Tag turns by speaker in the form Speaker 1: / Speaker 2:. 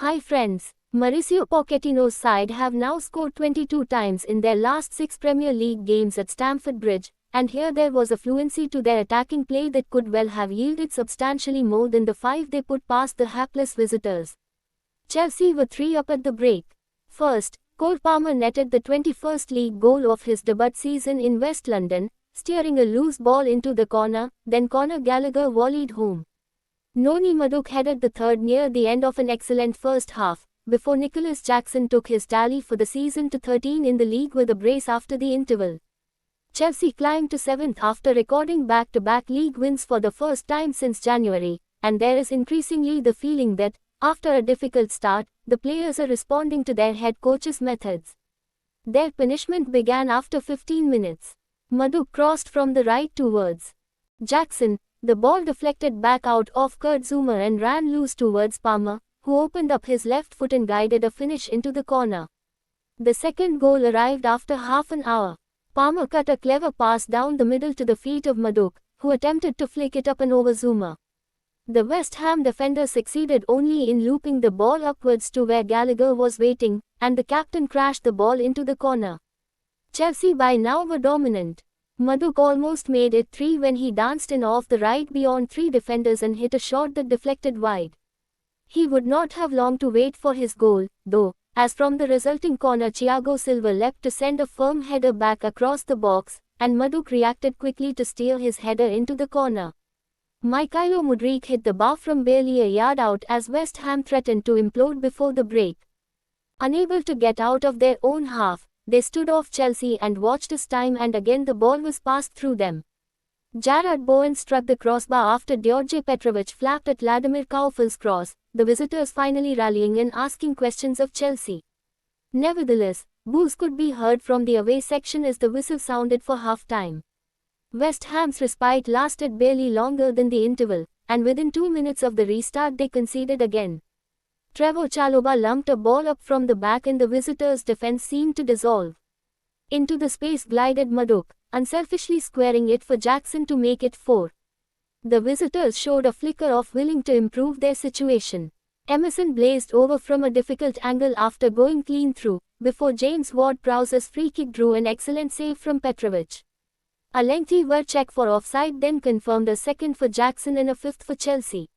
Speaker 1: Hi friends, Mauricio Pochettino's side have now scored 22 times in their last 6 Premier League games at Stamford Bridge, and here there was a fluency to their attacking play that could well have yielded substantially more than the 5 they put past the hapless visitors. Chelsea were 3 up at the break. First, Cole Palmer netted the 21st league goal of his debut season in West London, steering a loose ball into the corner, then Conor Gallagher volleyed home. Noni Madueke headed the third near the end of an excellent first half, before Nicholas Jackson took his tally for the season to 13 in the league with a brace after the interval. Chelsea climbed to 7th after recording back-to-back league wins for the first time since January, and there is increasingly the feeling that, after a difficult start, the players are responding to their head coach's methods. Their punishment began after 15 minutes. Madueke crossed from the right towards Jackson. The ball deflected back out of Kurt Zouma and ran loose towards Palmer, who opened up his left foot and guided a finish into the corner. The second goal arrived after half an hour. Palmer cut a clever pass down the middle to the feet of Madueke, who attempted to flick it up and over Zouma. The West Ham defender succeeded only in looping the ball upwards to where Gallagher was waiting, and the captain crashed the ball into the corner. Chelsea by now were dominant. Madueke almost made it 3 when he danced in off the right beyond 3 defenders and hit a shot that deflected wide. He would not have long to wait for his goal, though, as from the resulting corner Thiago Silva leapt to send a firm header back across the box, and Madueke reacted quickly to steer his header into the corner. Mykhailo Mudryk hit the bar from barely a yard out as West Ham threatened to implode before the break. Unable to get out of their own half, they stood off Chelsea and watched as time and again the ball was passed through them. Jarrod Bowen struck the crossbar after Đorđe Petrovic flapped at Vladimir Koufal's cross, the visitors finally rallying and asking questions of Chelsea. Nevertheless, boos could be heard from the away section as the whistle sounded for half-time. West Ham's respite lasted barely longer than the interval, and within 2 minutes of the restart they conceded again. Trevoh Chalobah lumped a ball up from the back and the visitors' defense seemed to dissolve. Into the space glided Madueke, unselfishly squaring it for Jackson to make it 4. The visitors showed a flicker of willing to improve their situation. Emerson blazed over from a difficult angle after going clean through, before James Ward-Prowse's free kick drew an excellent save from Petrovic. A lengthy VAR check for offside then confirmed a second for Jackson and a fifth for Chelsea.